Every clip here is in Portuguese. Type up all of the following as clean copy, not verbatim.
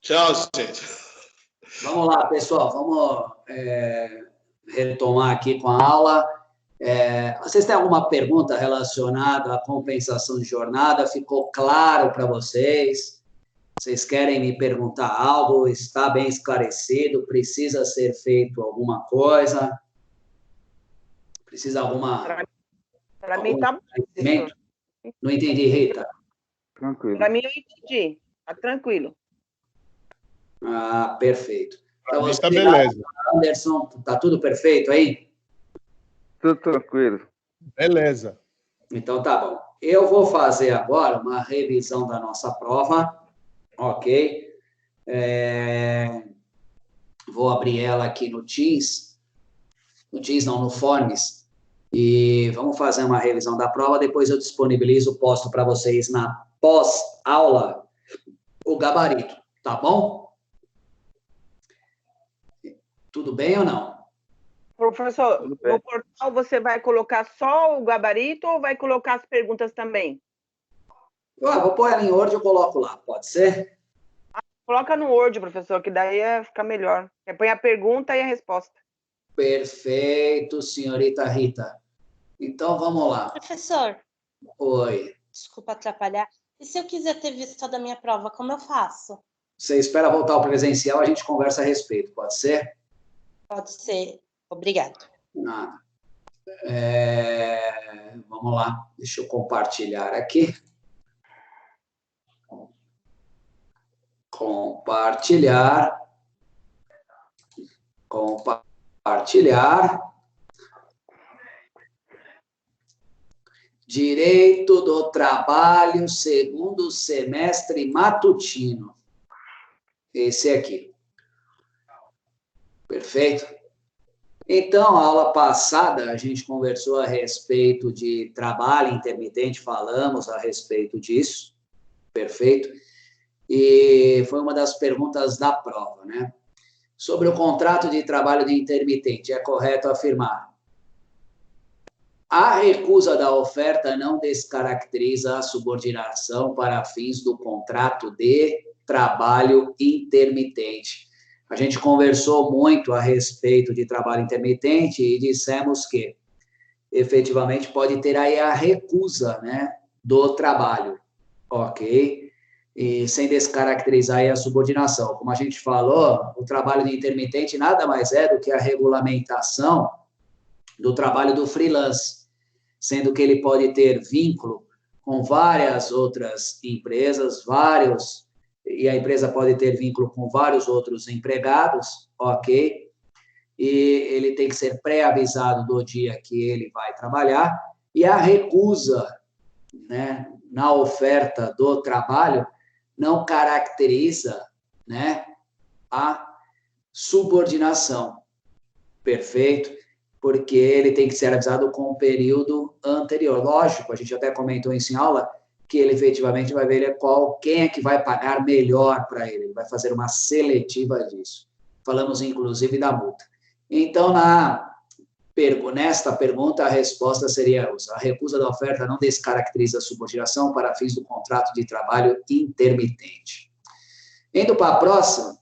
Tchau, gente. Vamos lá, pessoal, vamos retomar aqui com a aula. Vocês têm alguma pergunta relacionada à compensação de jornada? Ficou claro para vocês? Vocês querem me perguntar algo? Está bem esclarecido? Precisa ser feito alguma coisa? Precisa Para mim está bom. Não entendi, Rita. Tranquilo. Para mim eu entendi. Está tranquilo. Ah, perfeito. Então, está beleza. Anderson, está tudo perfeito aí? Tudo tranquilo. Beleza. Então, tá bom. Eu vou fazer agora uma revisão da nossa prova, ok? Vou abrir ela aqui no Teams. No Teams não, no Forms. E vamos fazer uma revisão da prova, depois eu disponibilizo, posto para vocês na pós-aula o gabarito, tá bom? Tudo bem ou não? Professor, no portal você vai colocar só o gabarito ou vai colocar as perguntas também? Vou pôr ela em Word e eu coloco lá, pode ser? Coloca no Word, professor, que daí fica melhor. Põe a pergunta e a resposta. Perfeito, senhorita Rita. Então, vamos lá. Professor. Oi. Desculpa atrapalhar. E se eu quiser ter visto da minha prova, como eu faço? Você espera voltar ao presencial, a gente conversa a respeito, pode ser? Pode ser. Obrigado. Nada. Vamos lá. Deixa eu compartilhar aqui. Compartilhar. Direito do Trabalho, segundo semestre matutino. Esse aqui. Perfeito? Então, a aula passada, a gente conversou a respeito de trabalho intermitente, falamos a respeito disso. Perfeito? E foi uma das perguntas da prova, né? Sobre o contrato de trabalho de intermitente, é correto afirmar: a recusa da oferta não descaracteriza a subordinação para fins do contrato de trabalho intermitente. A gente conversou muito a respeito de trabalho intermitente e dissemos que, efetivamente, pode ter aí a recusa, né, do trabalho, ok? E sem descaracterizar aí a subordinação. Como a gente falou, o trabalho de intermitente nada mais é do que a regulamentação do trabalho do freelance, sendo que ele pode ter vínculo com várias outras empresas, e a empresa pode ter vínculo com vários outros empregados, ok? E ele tem que ser pré-avisado do dia que ele vai trabalhar, e a recusa, né, na oferta do trabalho não caracteriza, né, a subordinação. Perfeito? Porque ele tem que ser avisado com o período anterior. Lógico, a gente até comentou isso em aula, que ele efetivamente vai ver quem é que vai pagar melhor para ele. Ele vai fazer uma seletiva disso. Falamos, inclusive, da multa. Então, nesta pergunta, a resposta seria: a recusa da oferta não descaracteriza a subordinação para fins do contrato de trabalho intermitente. Indo para a próxima,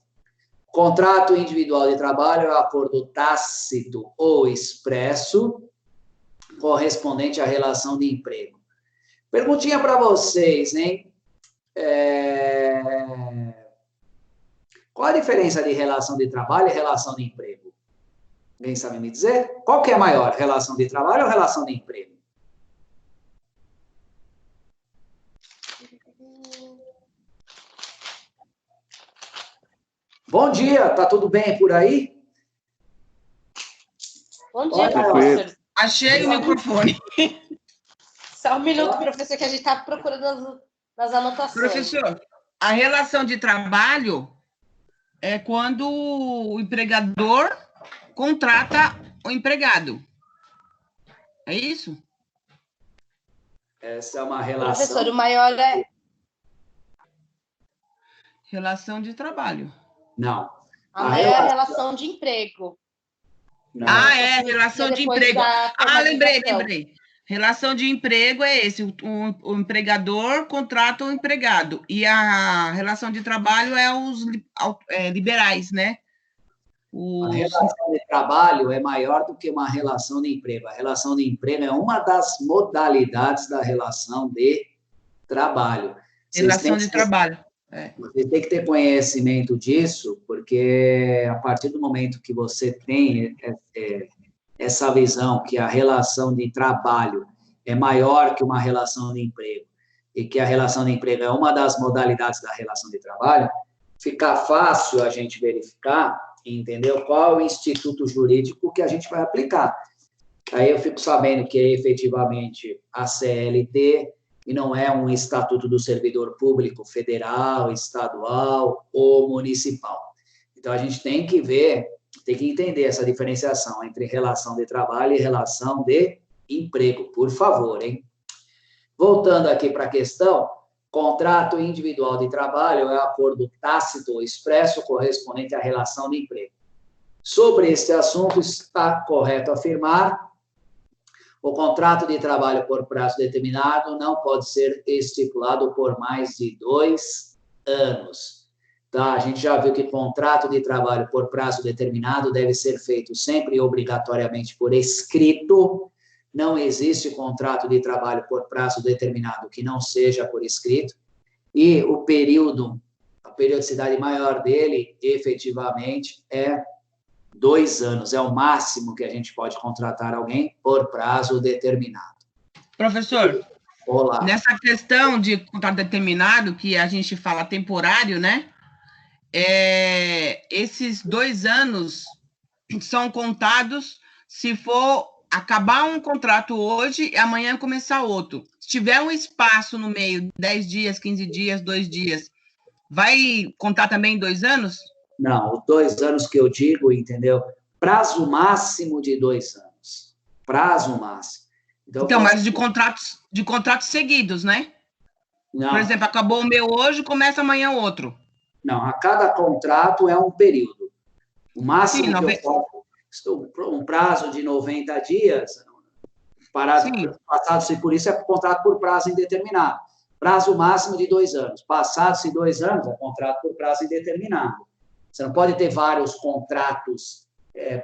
contrato individual de trabalho é um acordo tácito ou expresso correspondente à relação de emprego. Perguntinha para vocês, hein? Qual a diferença de relação de trabalho e relação de emprego? Alguém sabe me dizer? Qual que é maior, relação de trabalho ou relação de emprego? Bom dia, tá tudo bem por aí? Bom dia, professor. Achei o microfone. Só um minuto, professor, que a gente está procurando nas anotações. Professor, a relação de trabalho é quando o empregador contrata o empregado. É isso? Essa é uma relação... Professor, o maior é... Relação de trabalho. Não. A maior é a relação de emprego. Não. Relação de emprego. Lembrei. Relação de emprego é esse, o empregador contrata o empregado, e a relação de trabalho é os liberais, né? A relação de trabalho é maior do que uma relação de emprego. A relação de emprego é uma das modalidades da relação de trabalho. Relação de trabalho. Você tem que ter conhecimento disso, porque a partir do momento que você tem essa visão que a relação de trabalho é maior que uma relação de emprego, e que a relação de emprego é uma das modalidades da relação de trabalho, fica fácil a gente verificar, entendeu? Qual é o instituto jurídico que a gente vai aplicar. Aí eu fico sabendo que é efetivamente a CLT, e não é um estatuto do servidor público federal, estadual ou municipal. Então, a gente tem que ver, tem que entender essa diferenciação entre relação de trabalho e relação de emprego, por favor, hein? Voltando aqui para a questão, contrato individual de trabalho é acordo tácito ou expresso correspondente à relação de emprego. Sobre este assunto, está correto afirmar: o contrato de trabalho por prazo determinado não pode ser estipulado por mais de 2 anos. Tá? A gente já viu que contrato de trabalho por prazo determinado deve ser feito sempre e obrigatoriamente por escrito. Não existe contrato de trabalho por prazo determinado que não seja por escrito. E o período, a periodicidade maior dele, efetivamente, é 2 anos, é o máximo que a gente pode contratar alguém por prazo determinado. Professor, olá, nessa questão de contrato determinado, que a gente fala temporário, né? Esses 2 anos são contados se for acabar um contrato hoje e amanhã começar outro. Se tiver um espaço no meio, 10 dias, 15 dias, 2 dias, vai contar também 2 anos? Não, os 2 anos que eu digo, entendeu? Prazo máximo de 2 anos. Prazo máximo. Então mas de contratos seguidos, né? Não. Por exemplo, acabou o meu hoje, começa amanhã o outro. Não, a cada contrato é um período. O máximo que eu posso, um prazo de 90 dias, passado-se por isso, é contrato por prazo indeterminado. Prazo máximo de 2 anos. Passados-se 2 anos, é contrato por prazo indeterminado. Você não pode ter vários contratos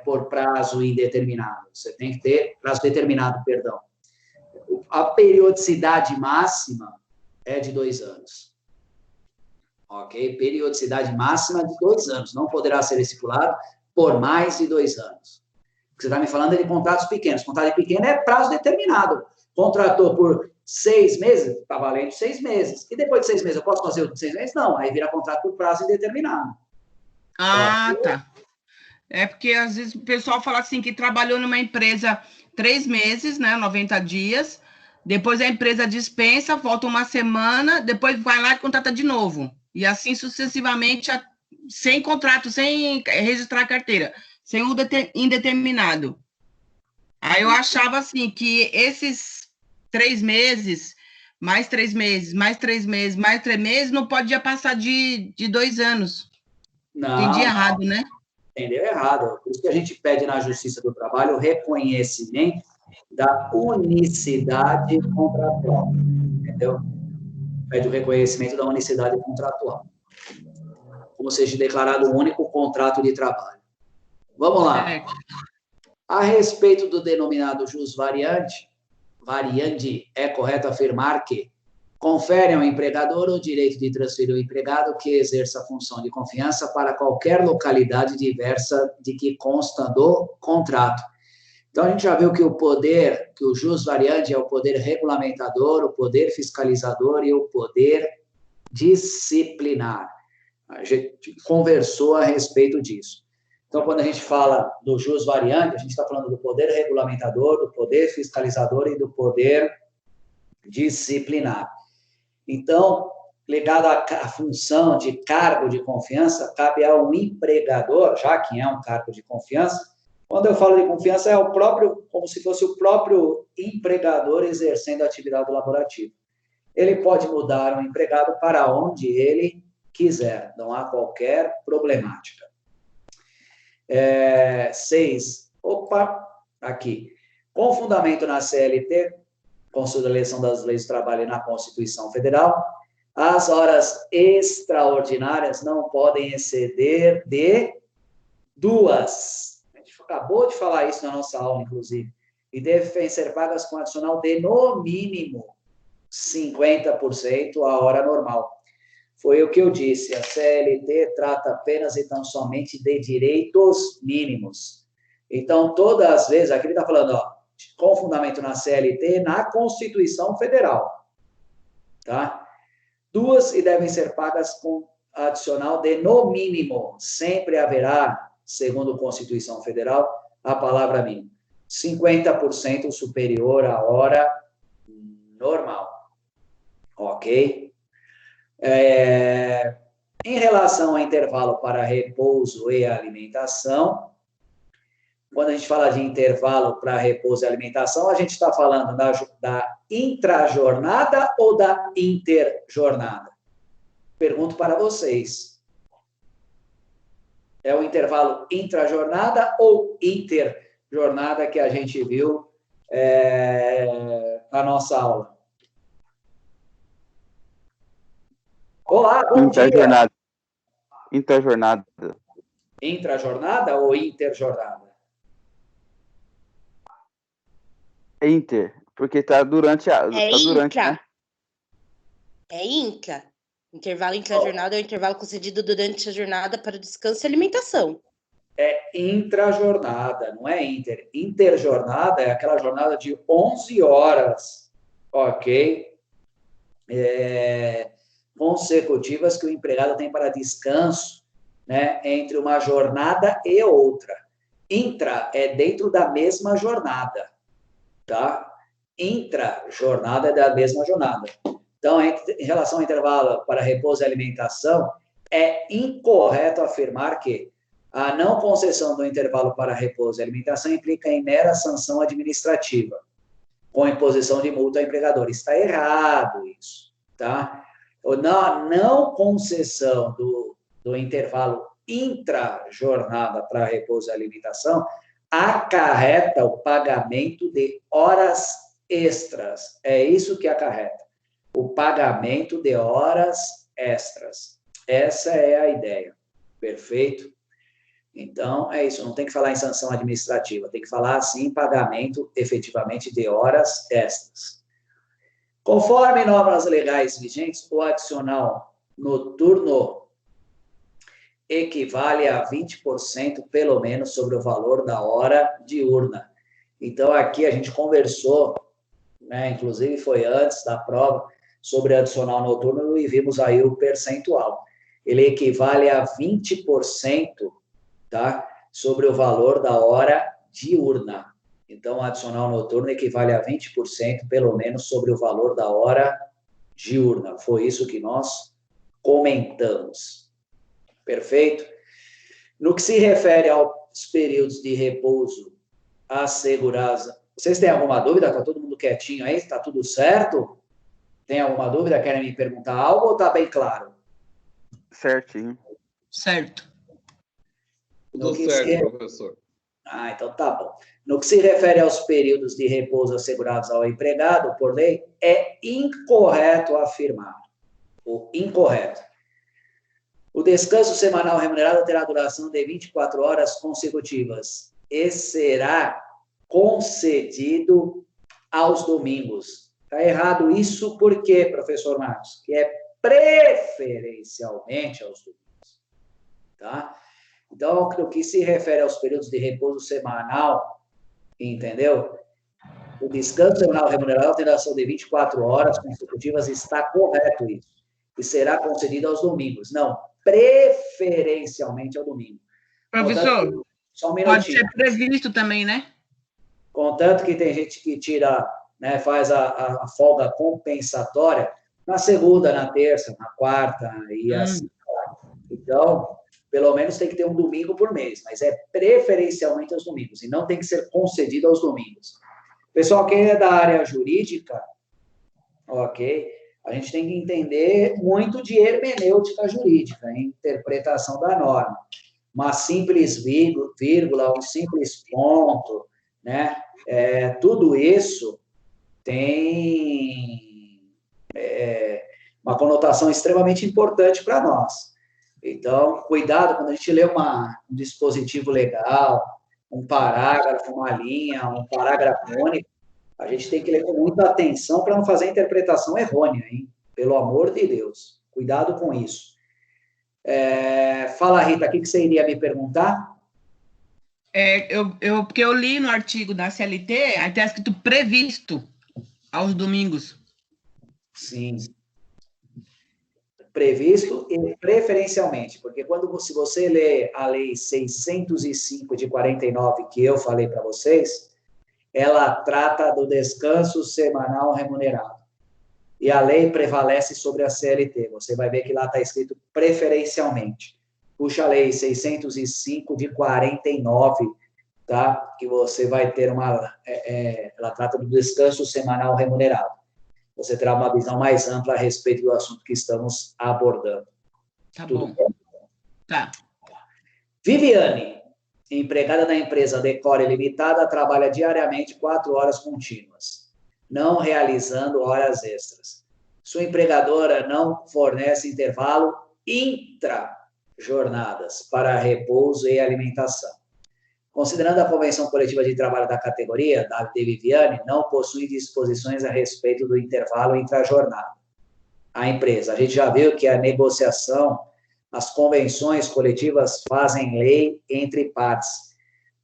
por prazo indeterminado. Você tem que ter prazo determinado, perdão. A periodicidade máxima é de 2 anos. Ok? Periodicidade máxima de 2 anos. Não poderá ser estipulado por mais de 2 anos. O que você está me falando é de contratos pequenos. Contrato pequeno é prazo determinado. Contratou por 6 meses, está valendo 6 meses. E depois de 6 meses, eu posso fazer o de 6 meses? Não, aí vira contrato por prazo indeterminado. Ah, tá. É porque às vezes o pessoal fala assim que trabalhou numa empresa 3 meses, né, 90 dias, depois a empresa dispensa, volta uma semana, depois vai lá e contrata de novo. E assim sucessivamente, sem contrato, sem registrar a carteira, sem o indeterminado. Aí eu achava assim que esses 3 meses, mais 3 meses, mais 3 meses, mais 3 meses, não podia passar de 2 anos. Não, entendi errado, né? Entendeu errado. Por isso que a gente pede na Justiça do Trabalho o reconhecimento da unicidade contratual. Entendeu? Pede o reconhecimento da unicidade contratual. Como seja declarado um único contrato de trabalho. Vamos lá. A respeito do denominado jus variandi, é correto afirmar que confere ao empregador o direito de transferir o empregado que exerça a função de confiança para qualquer localidade diversa de que consta do contrato. Então, a gente já viu que o poder, que o jus variandi é o poder regulamentador, o poder fiscalizador e o poder disciplinar. A gente conversou a respeito disso. Então, quando a gente fala do jus variandi, a gente está falando do poder regulamentador, do poder fiscalizador e do poder disciplinar. Então, ligado à função de cargo de confiança, cabe ao empregador, já que é um cargo de confiança. Quando eu falo de confiança, é o próprio, como se fosse o próprio empregador exercendo a atividade laborativa. Ele pode mudar o empregado para onde ele quiser, não há qualquer problemática. 6. Aqui. Com fundamento na CLT, constituição da eleição das leis do trabalho e na Constituição Federal, as horas extraordinárias não podem exceder de 2. A gente acabou de falar isso na nossa aula, inclusive. E devem ser pagas com adicional de, no mínimo, 50% a hora normal. Foi o que eu disse, a CLT trata apenas e tão somente de direitos mínimos. Então, todas as vezes, aqui ele está falando, ó, com fundamento na CLT, na Constituição Federal, tá? 2 e devem ser pagas com adicional de, no mínimo, sempre haverá, segundo a Constituição Federal, a palavra mínimo, 50% superior à hora normal. Ok? Em relação ao intervalo para repouso e alimentação, quando a gente fala de intervalo para repouso e alimentação, a gente está falando da intrajornada ou da interjornada? Pergunto para vocês. É o intervalo intrajornada ou interjornada que a gente viu na nossa aula? Olá, bom dia. Interjornada. Intrajornada ou interjornada? Inter, porque tá durante a... intra. Né? É intra. Intervalo intrajornada é o intervalo concedido durante a jornada para descanso e alimentação. É intrajornada, não é inter. Interjornada é aquela jornada de 11 horas, ok? Consecutivas que o empregado tem para descanso, né, entre uma jornada e outra. Intra é dentro da mesma jornada, tá? Intra-jornada é da mesma jornada. Então, em relação ao intervalo para repouso e alimentação, é incorreto afirmar que a não concessão do intervalo para repouso e alimentação implica em mera sanção administrativa, com imposição de multa ao empregador. Está errado isso, tá? Na não concessão do intervalo intra-jornada para repouso e alimentação acarreta o pagamento de horas extras. É isso que acarreta. O pagamento de horas extras. Essa é a ideia. Perfeito? Então, é isso. Não tem que falar em sanção administrativa. Tem que falar, sim, pagamento, efetivamente, de horas extras. Conforme normas legais vigentes, o adicional noturno equivale a 20%, pelo menos, sobre o valor da hora diurna. Então, aqui a gente conversou, né, inclusive foi antes da prova, sobre adicional noturno e vimos aí o percentual. Ele equivale a 20%, tá, sobre o valor da hora diurna. Então, o adicional noturno equivale a 20%, pelo menos, sobre o valor da hora diurna. Foi isso que nós comentamos. Perfeito? No que se refere aos períodos de repouso assegurados, vocês têm alguma dúvida? Está todo mundo quietinho aí? Está tudo certo? Tem alguma dúvida? Querem me perguntar algo ou está bem claro? Certinho. Certo. Tudo certo, professor. Então tá bom. No que se refere aos períodos de repouso assegurados ao empregado, por lei, é incorreto afirmar. Incorreto. O descanso semanal remunerado terá duração de 24 horas consecutivas e será concedido aos domingos. Está errado isso por quê, professor Marcos? Que é preferencialmente aos domingos. Tá? Então, no que se refere aos períodos de repouso semanal, entendeu? O descanso semanal remunerado tem duração de 24 horas consecutivas, está correto isso. E será concedido aos domingos. Não, preferencialmente ao domingo. Professor, Contanto, só um pode minutinho. ser previsto também, né? Contanto que tem gente que tira, né, faz a folga compensatória na segunda, na terça, na quarta e assim. Então, pelo menos tem que ter um domingo por mês, mas é preferencialmente aos domingos, e não tem que ser concedido aos domingos. Pessoal, quem é da área jurídica, ok, a gente tem que entender muito de hermenêutica jurídica, interpretação da norma. Uma simples vírgula, um simples ponto, né? Tudo isso tem uma conotação extremamente importante para nós. Então, cuidado quando a gente lê um dispositivo legal, um parágrafo, uma linha, um parágrafo único, a gente tem que ler com muita atenção para não fazer interpretação errônea, hein? Pelo amor de Deus. Cuidado com isso. Fala, Rita, o que você iria me perguntar? Porque eu li no artigo da CLT, aí está escrito previsto aos domingos. Sim. Previsto e preferencialmente, porque se você lê a Lei 605 de 49, que eu falei para vocês, ela trata do descanso semanal remunerado. E a lei prevalece sobre a CLT. Você vai ver que lá está escrito preferencialmente. Puxa a Lei 605 de 49, tá? Que você vai ter ela trata do descanso semanal remunerado. Você terá uma visão mais ampla a respeito do assunto que estamos abordando. Tá Tudo bom. bem? Tá. Viviane, empregada da empresa Decore Limitada, trabalha diariamente 4 horas contínuas, não realizando horas extras. Sua empregadora não fornece intervalo intra-jornadas para repouso e alimentação. Considerando a Convenção Coletiva de Trabalho da categoria, da Viviane, não possui disposições a respeito do intervalo intra-jornada. A empresa, a gente já viu que a negociação, as convenções coletivas fazem lei entre partes.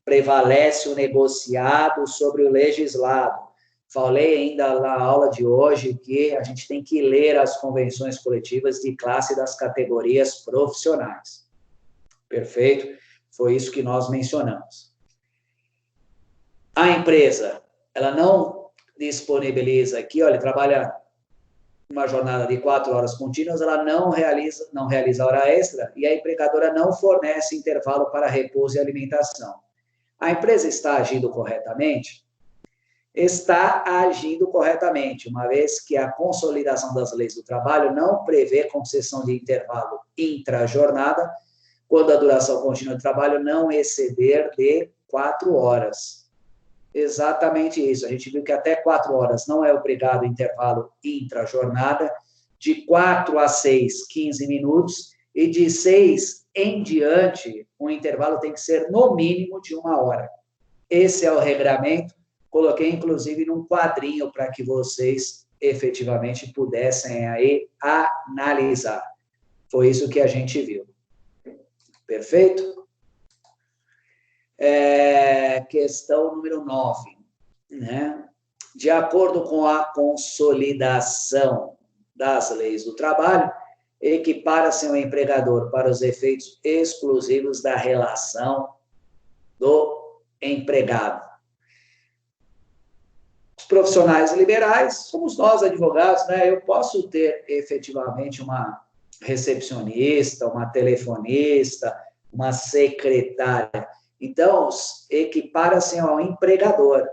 Prevalece o negociado sobre o legislado. Falei ainda na aula de hoje que a gente tem que ler as convenções coletivas de classe das categorias profissionais. Perfeito? Foi isso que nós mencionamos. A empresa, ela não disponibiliza aqui, olha, trabalha uma jornada de 4 horas contínuas, ela não realiza hora extra e a empregadora não fornece intervalo para repouso e alimentação. A empresa está agindo corretamente? Está agindo corretamente, uma vez que a consolidação das leis do trabalho não prevê concessão de intervalo intra-jornada, quando a duração contínua do trabalho não exceder de 4 horas. Exatamente isso. A gente viu que até 4 horas não é obrigado intervalo intra-jornada, de 4 a 6, 15 minutos, e de 6 em diante, o intervalo tem que ser no mínimo de 1 hora. Esse é o regramento. Coloquei, inclusive, num quadrinho para que vocês efetivamente pudessem aí analisar. Foi isso que a gente viu. Perfeito? Questão número 9. Né? De acordo com a consolidação das leis do trabalho, equipara-se o empregador para os efeitos exclusivos da relação do empregado. Os profissionais liberais somos nós, advogados, né? Eu posso ter efetivamente uma recepcionista, uma telefonista, uma secretária. Então, equipara-se ao empregador,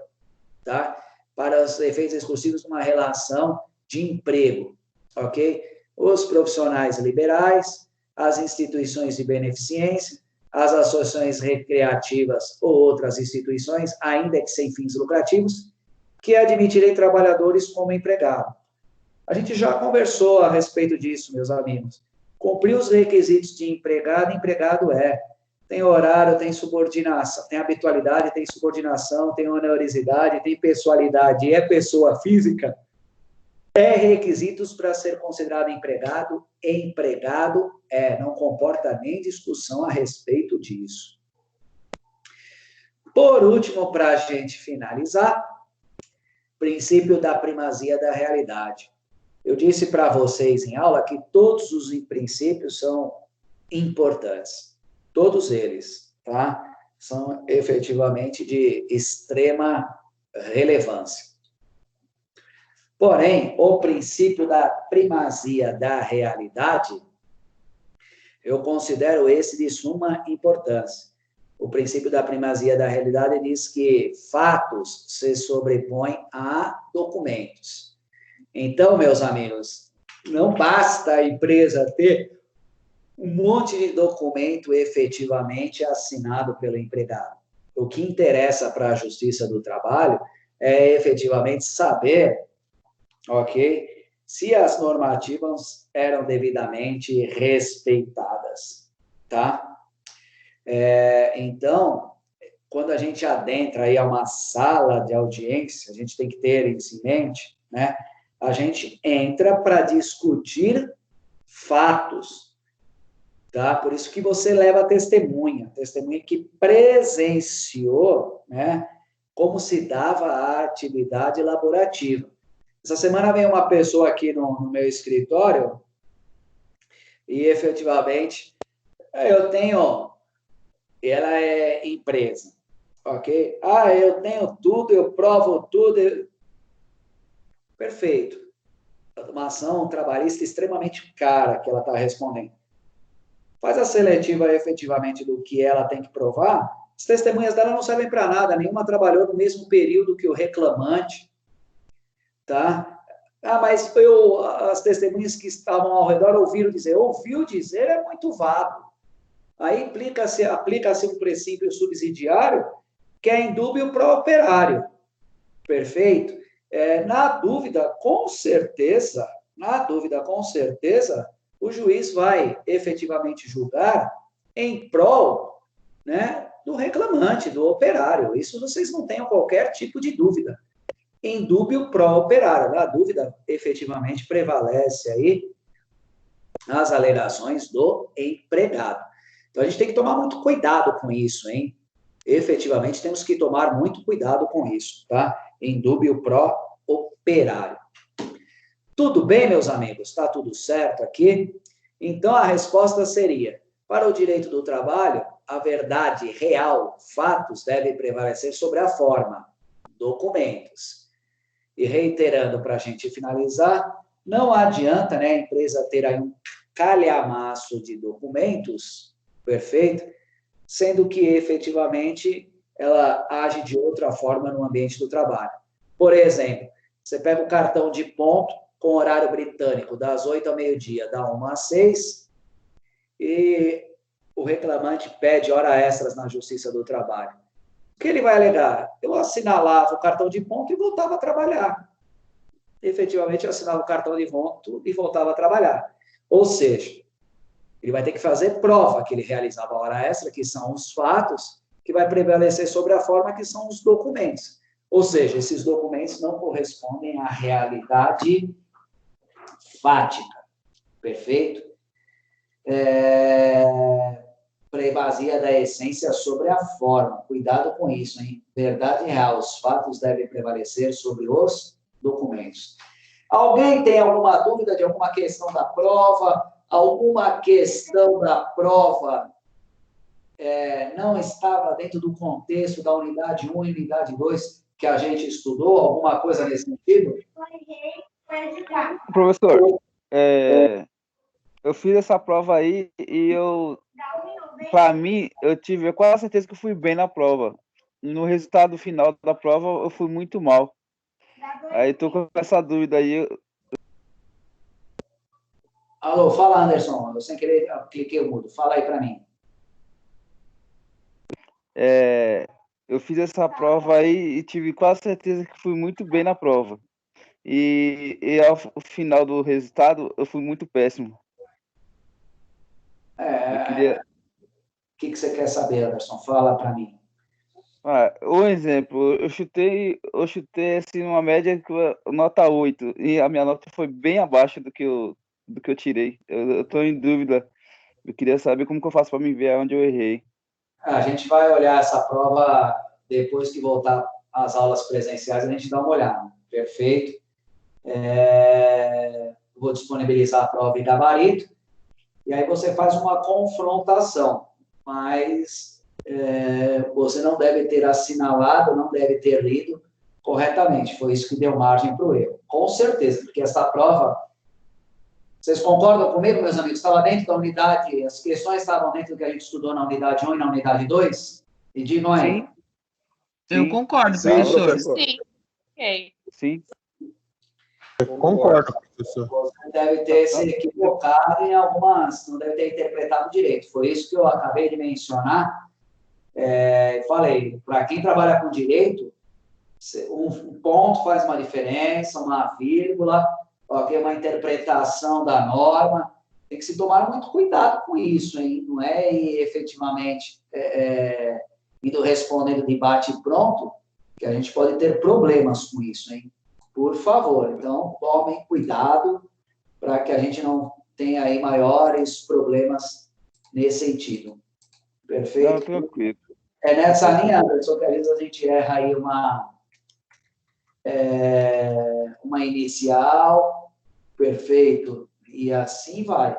tá? Para os efeitos exclusivos de uma relação de emprego, ok? Os profissionais liberais, as instituições de beneficência, as associações recreativas ou outras instituições, ainda que sem fins lucrativos, que admitirem trabalhadores como empregado. A gente já conversou a respeito disso, meus amigos. Cumprir os requisitos de empregado, empregado é. Tem horário, tem subordinação, tem habitualidade, tem subordinação, tem onerosidade, tem pessoalidade, é pessoa física. Requisitos para ser considerado empregado, empregado não comporta nem discussão a respeito disso. Por último, para a gente finalizar, princípio da primazia da realidade. Eu disse para vocês em aula que todos os princípios são importantes. Todos eles, tá? São efetivamente de extrema relevância. Porém, o princípio da primazia da realidade, eu considero esse de suma importância. O princípio da primazia da realidade diz que fatos se sobrepõem a documentos. Então, meus amigos, não basta a empresa ter um monte de documento efetivamente assinado pelo empregado. O que interessa para a Justiça do Trabalho é efetivamente saber, ok, se as normativas eram devidamente respeitadas, tá? Então, quando a gente adentra aí a uma sala de audiência, a gente tem que ter isso em mente, né? A gente entra para discutir fatos, tá? Por isso que você leva a testemunha que presenciou, né, como se dava a atividade laborativa. Essa semana veio uma pessoa aqui no meu escritório e, efetivamente, ela é empresa, ok? Eu tenho tudo, eu provo tudo. Perfeito. Uma ação trabalhista extremamente cara que ela está respondendo. Faz a seletiva, efetivamente, do que ela tem que provar. As testemunhas dela não servem para nada, nenhuma trabalhou no mesmo período que o reclamante, tá? Mas as testemunhas que estavam ao redor ouviram dizer. Ouviu dizer é muito vago. Aí aplica-se um princípio subsidiário que é indúbio pro operário. Perfeito? Na dúvida, com certeza, o juiz vai efetivamente julgar em prol, né, do reclamante, do operário. Isso vocês não tenham qualquer tipo de dúvida. Em dúbio pro operário. A dúvida efetivamente prevalece aí as alegações do empregado. Então, a gente tem que tomar muito cuidado com isso, hein? Efetivamente, temos que tomar muito cuidado com isso, tá? Em dúbio pro operário. Tudo bem, meus amigos? Tá tudo certo aqui? Então, a resposta seria, para o direito do trabalho, a verdade real, fatos, deve prevalecer sobre a forma, documentos. E reiterando para a gente finalizar, não adianta, né, a empresa ter aí um calhamaço de documentos, perfeito? Sendo que, efetivamente, ela age de outra forma no ambiente do trabalho. Por exemplo, você pega o cartão de ponto com horário britânico, das 8 ao meio-dia, da 1 às 6, e o reclamante pede hora extras na Justiça do Trabalho. O que ele vai alegar? Eu assinalava o cartão de ponto e voltava a trabalhar. Efetivamente, eu assinava o cartão de ponto e voltava a trabalhar. Ou seja, ele vai ter que fazer prova que ele realizava a hora extra, que são os fatos, que vai prevalecer sobre a forma, que são os documentos. Ou seja, esses documentos não correspondem à realidade fática. Perfeito? Prevazia da essência sobre a forma. Cuidado com isso, hein? Verdade real. Os fatos devem prevalecer sobre os documentos. Alguém tem alguma dúvida de alguma questão da prova? Alguma questão da prova não estava dentro do contexto da unidade 1 e unidade 2 que a gente estudou? Alguma coisa nesse sentido? Professor, eu fiz essa prova aí e para mim, eu tive quase certeza que eu fui bem na prova. No resultado final da prova, eu fui muito mal. Aí tô com essa dúvida aí. Alô, fala, Anderson. Eu sem querer cliquei o mudo. Fala aí para mim. Eu fiz essa prova aí e tive quase certeza que fui muito bem na prova. E ao final do resultado, eu fui muito péssimo. O que você quer saber, Anderson? Fala para mim. Um exemplo, eu chutei assim, uma média nota 8, e a minha nota foi bem abaixo do que eu tirei. Eu estou em dúvida. Eu queria saber como que eu faço para me ver onde eu errei. A gente vai olhar essa prova depois que voltar às aulas presenciais, a gente dá uma olhada. Perfeito? Vou disponibilizar a prova em gabarito, e aí você faz uma confrontação, mas você não deve ter assinalado, não deve ter lido corretamente. Foi isso que deu margem para o erro. Com certeza, porque essa prova... Vocês concordam comigo, meus amigos? Estava dentro da unidade, as questões estavam dentro do que a gente estudou na unidade 1 e na unidade 2? E digam aí. Sim. Eu concordo, professor. Sim. Sim. Eu concordo, professor. Você deve ter se equivocado em algumas, não deve ter interpretado direito. Foi isso que eu acabei de mencionar. Falei, para quem trabalha com direito, Um ponto faz uma diferença, uma vírgula, ok? Uma interpretação da norma. Tem que se tomar muito cuidado com isso, hein? Não é efetivamente indo respondendo de bate e pronto, que a gente pode ter problemas com isso, hein? Por favor, então, tomem cuidado para que a gente não tenha aí maiores problemas nesse sentido. Perfeito? Não, tranquilo. É nessa linha, Anderson, que às vezes a gente erra aí uma inicial, perfeito, e assim vai.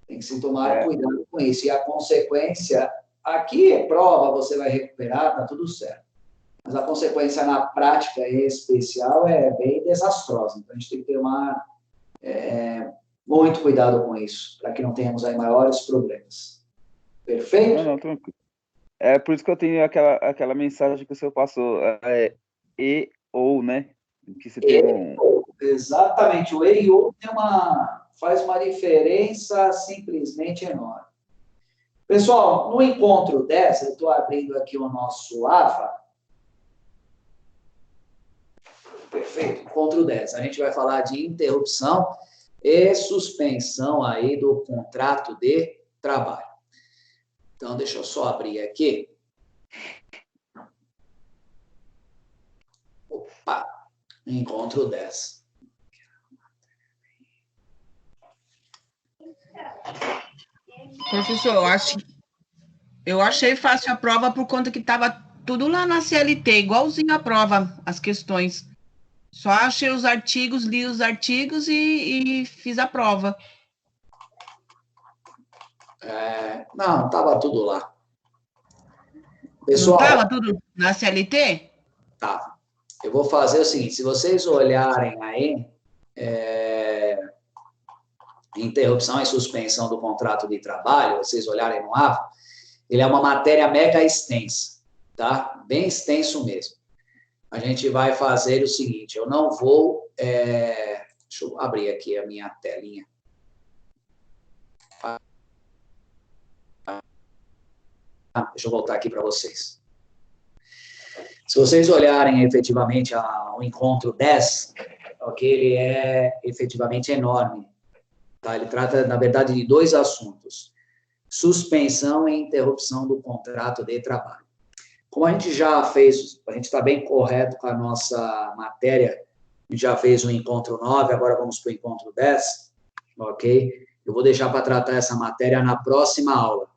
Tem que se tomar cuidado com isso. E a consequência, aqui é prova, você vai recuperar, tá tudo certo. Mas a consequência na prática em especial é bem desastrosa. Então, a gente tem que tomar muito cuidado com isso, para que não tenhamos aí maiores problemas. Perfeito? Não, tranquilo. É por isso que eu tenho aquela mensagem que o senhor passou, e ou, né? Que você tem Exatamente, o E e O faz uma diferença simplesmente enorme. Pessoal, no encontro 10, eu estou abrindo aqui o nosso AVA. Perfeito, encontro 10. A gente vai falar de interrupção e suspensão aí do contrato de trabalho. Então, deixa eu só abrir aqui. Opa, encontro 10. Professor, eu achei fácil a prova por conta que estava tudo lá na CLT, igualzinho a prova, as questões. Só achei os artigos, li os artigos e fiz a prova. Não, estava tudo lá. Pessoal, não estava tudo na CLT? Tá. Eu vou fazer o seguinte, se vocês olharem aí, interrupção e suspensão do contrato de trabalho, vocês olharem no AVA, ele é uma matéria mega extensa, tá? Bem extenso mesmo. A gente vai fazer o seguinte, eu não vou... deixa eu abrir aqui a minha telinha. Deixa eu voltar aqui para vocês. Se vocês olharem efetivamente o encontro 10, ok, ele é efetivamente enorme. Tá? Ele trata, na verdade, de 2 assuntos. Suspensão e interrupção do contrato de trabalho. Como a gente já fez, a gente está bem correto com a nossa matéria, a gente já fez o encontro 9, agora vamos para o encontro 10, ok? Eu vou deixar para tratar essa matéria na próxima aula,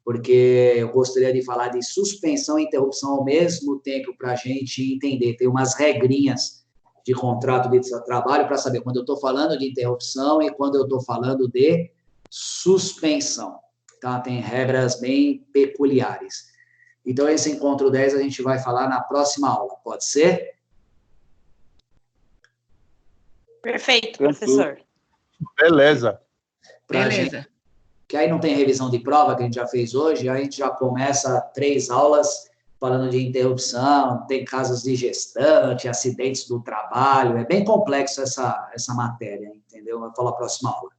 porque eu gostaria de falar de suspensão e interrupção ao mesmo tempo para a gente entender. Tem umas regrinhas de contrato de trabalho para saber quando eu estou falando de interrupção e quando eu estou falando de suspensão. Tá? Tem regras bem peculiares. Então, esse encontro 10 a gente vai falar na próxima aula, pode ser? Perfeito, professor. Beleza. Beleza. Que aí não tem revisão de prova, que a gente já fez hoje, aí a gente já começa 3 aulas falando de interrupção, tem casos de gestante, acidentes do trabalho, é bem complexo essa matéria, entendeu? Vai falar na próxima aula.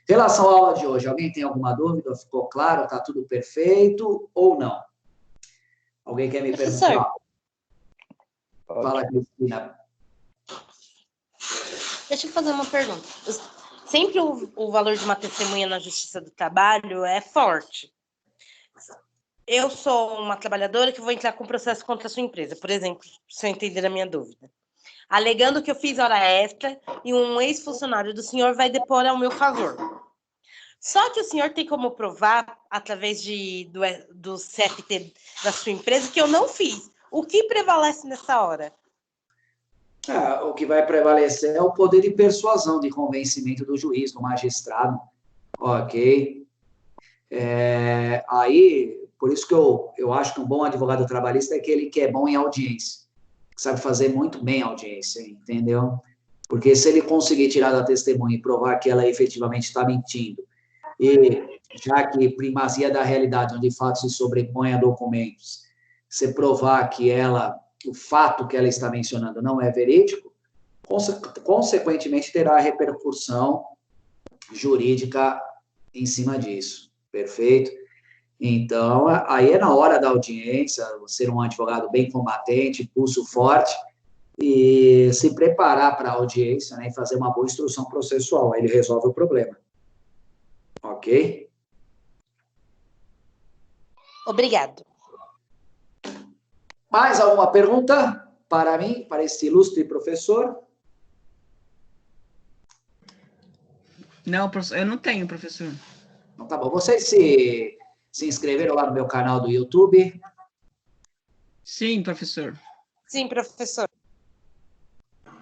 Em relação à aula de hoje, alguém tem alguma dúvida? Ficou claro? Está tudo perfeito ou não? Alguém quer me perguntar? Fala, Cristina. Deixa eu fazer uma pergunta. Sempre o valor de uma testemunha na Justiça do Trabalho é forte. Eu sou uma trabalhadora que vou entrar com processo contra a sua empresa, por exemplo, se eu entender a minha dúvida. Alegando que eu fiz hora extra e um ex-funcionário do senhor vai depor ao meu favor. Só que o senhor tem como provar, através do CFT da sua empresa, que eu não fiz. O que prevalece nessa hora? O que vai prevalecer é o poder de persuasão, de convencimento do juiz, do magistrado, ok? Aí, por isso que eu acho que um bom advogado trabalhista é aquele que é bom em audiência, que sabe fazer muito bem a audiência, entendeu? Porque se ele conseguir tirar da testemunha e provar que ela efetivamente está mentindo, e já que primazia da realidade, onde fatos se sobrepõem a documentos, você provar que o fato que ela está mencionando não é verídico, consequentemente terá repercussão jurídica em cima disso, perfeito? Então, aí é na hora da audiência, ser um advogado bem combatente, pulso forte, e se preparar para a audiência, né, e fazer uma boa instrução processual. Aí ele resolve o problema. Ok? Obrigado. Mais alguma pergunta para mim, para este ilustre professor? Não, eu não tenho, professor. Então, tá bom. Vocês se inscreveram lá no meu canal do YouTube? Sim, professor. Sim, professor.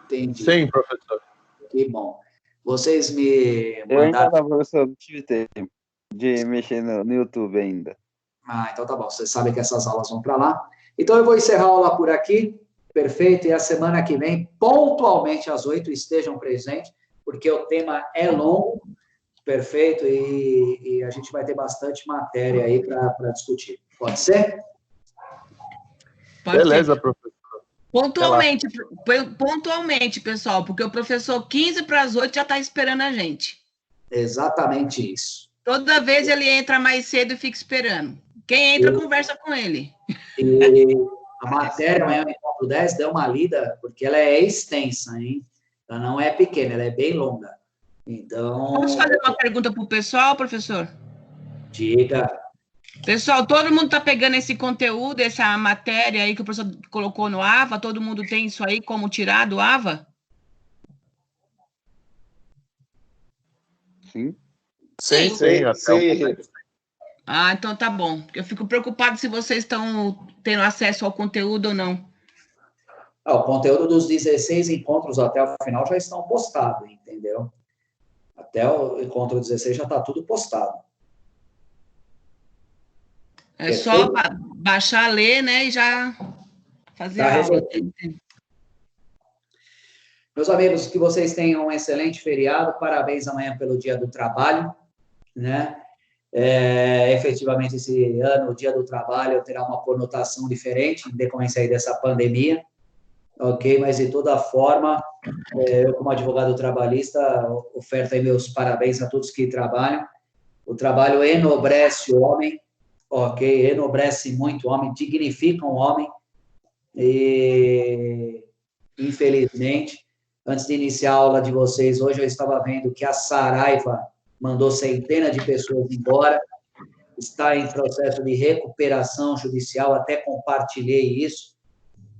Entendi. Sim, professor. Que bom. Vocês me Eu ainda mandaram... não, professor, não tive tempo de mexer no YouTube ainda. Ah, então tá bom. Vocês sabem que essas aulas vão para lá. Então eu vou encerrar a aula por aqui. Perfeito. E a semana que vem, pontualmente às 8, estejam presentes, porque o tema é longo. Perfeito. E a gente vai ter bastante matéria aí para discutir. Pode ser? Pode Beleza, ser. professor. Pontualmente, pessoal, porque o professor 15 para as 8 já está esperando a gente. Exatamente isso. Toda vez ele entra mais cedo e fica esperando. Quem entra, conversa com ele. E a matéria, amanhã no Encontro 10, dê uma lida, porque ela é extensa, hein? Ela não é pequena, ela é bem longa. Então... Posso fazer uma pergunta para o pessoal, professor? Diga. Pessoal, todo mundo está pegando esse conteúdo, essa matéria aí que o professor colocou no AVA? Todo mundo tem isso aí, como tirar do AVA? Sim. Sim. Ah, então tá bom. Eu fico preocupado se vocês estão tendo acesso ao conteúdo ou não. O conteúdo dos 16 encontros até o final já estão postados, entendeu? Até o encontro 16 já está tudo postado. É só baixar, ler, né, e já fazer a aula. Meus amigos, que vocês tenham um excelente feriado. Parabéns amanhã pelo Dia do Trabalho, né? Efetivamente, esse ano, o Dia do Trabalho, terá uma conotação diferente, em decorrência aí dessa pandemia, ok? Mas, de toda forma, eu, como advogado trabalhista, oferto aí meus parabéns a todos que trabalham. O trabalho enobrece o homem, ok? Enobrece muito o homem, dignifica o homem. E, infelizmente, antes de iniciar a aula de vocês, hoje eu estava vendo que a Saraiva mandou centenas de pessoas embora, está em processo de recuperação judicial, até compartilhei isso.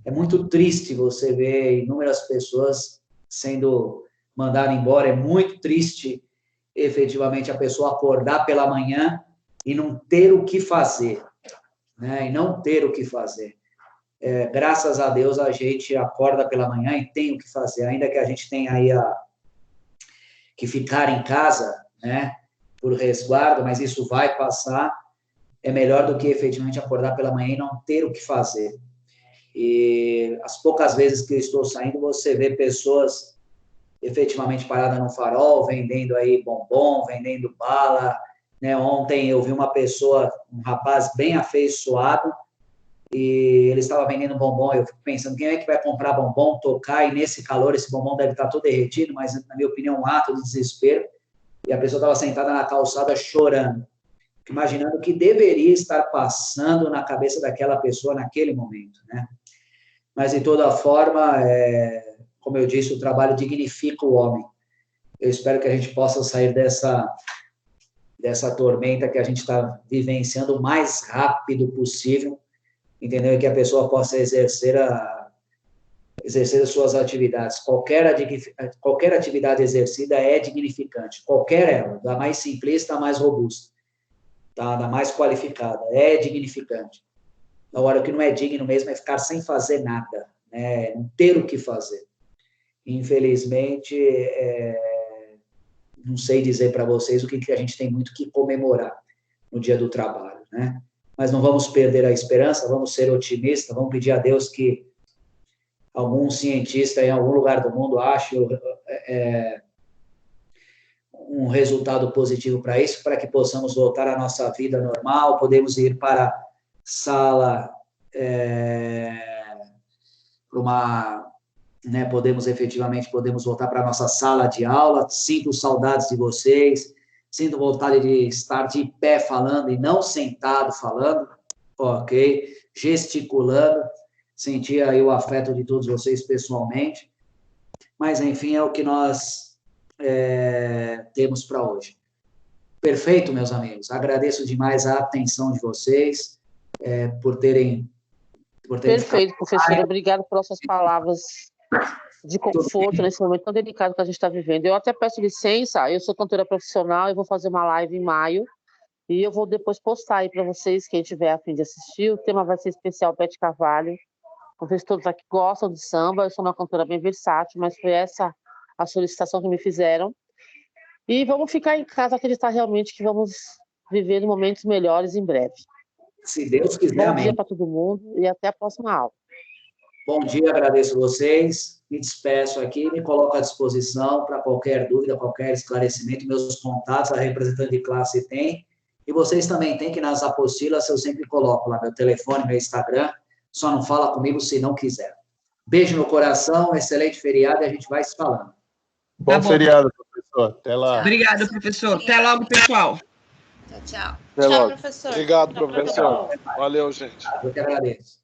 É muito triste você ver inúmeras pessoas sendo mandadas embora, é muito triste, efetivamente, a pessoa acordar pela manhã e não ter o que fazer, né? E não ter o que fazer. Graças a Deus, a gente acorda pela manhã e tem o que fazer, ainda que a gente tenha aí que ficar em casa, né, por resguardo, mas isso vai passar, é melhor do que efetivamente acordar pela manhã e não ter o que fazer. E as poucas vezes que eu estou saindo, você vê pessoas efetivamente paradas no farol, vendendo aí bombom, vendendo bala, né? Ontem eu vi uma pessoa, um rapaz bem afeiçoado, e ele estava vendendo bombom, eu fico pensando, quem é que vai comprar bombom, tocar, e nesse calor esse bombom deve estar todo derretido, mas, na minha opinião, um ato de desespero, e a pessoa estava sentada na calçada chorando, imaginando o que deveria estar passando na cabeça daquela pessoa naquele momento, né? Mas, de toda forma, como eu disse, o trabalho dignifica o homem. Eu espero que a gente possa sair dessa tormenta que a gente está vivenciando o mais rápido possível, entendeu? E que a pessoa possa exercer as suas atividades. Qualquer atividade exercida é dignificante, qualquer ela, da mais simplista à mais robusta, tá? Da mais qualificada, é dignificante. Agora, o que não é digno mesmo é ficar sem fazer nada, né? Não ter o que fazer. Infelizmente, não sei dizer para vocês o que a gente tem muito que comemorar no Dia do Trabalho, né? Mas não vamos perder a esperança, vamos ser otimistas, vamos pedir a Deus que algum cientista em algum lugar do mundo ache um resultado positivo para isso, para que possamos voltar à nossa vida normal, podemos ir para a sala, né, podemos voltar para a nossa sala de aula. Sinto saudades de vocês, sinto vontade de estar de pé falando e não sentado falando, ok? Gesticulando. sentir aí o afeto de todos vocês pessoalmente. Mas, enfim, é o que nós temos para hoje. Perfeito, meus amigos. Agradeço demais a atenção de vocês, por terem Perfeito, professor. Obrigado pelas suas palavras de conforto nesse momento tão delicado que a gente está vivendo. Eu até peço licença, eu sou cantora profissional, eu vou fazer uma live em maio, e eu vou depois postar aí para vocês, quem tiver a fim de assistir. O tema vai ser especial Bete Carvalho. Não sei se todos aqui gostam de samba, eu sou uma cantora bem versátil, mas foi essa a solicitação que me fizeram. E vamos ficar em casa, acreditar realmente que vamos viver momentos melhores em breve. Se Deus quiser, Bom amém. dia para todo mundo e até a próxima aula. Bom dia, agradeço vocês. Me despeço aqui, me coloco à disposição para qualquer dúvida, qualquer esclarecimento. Meus contatos, a representante de classe tem. E vocês também têm, que nas apostilas eu sempre coloco lá meu telefone, meu Instagram. Só não fala comigo se não quiser. Beijo no coração, excelente feriado e a gente vai se falando. Bom feriado, professor. Até lá. Obrigado, professor. Até logo, pessoal. Tchau, tchau. Até Tchau, logo. professor. Obrigado, Tchau, professor. Valeu, gente. Eu que agradeço.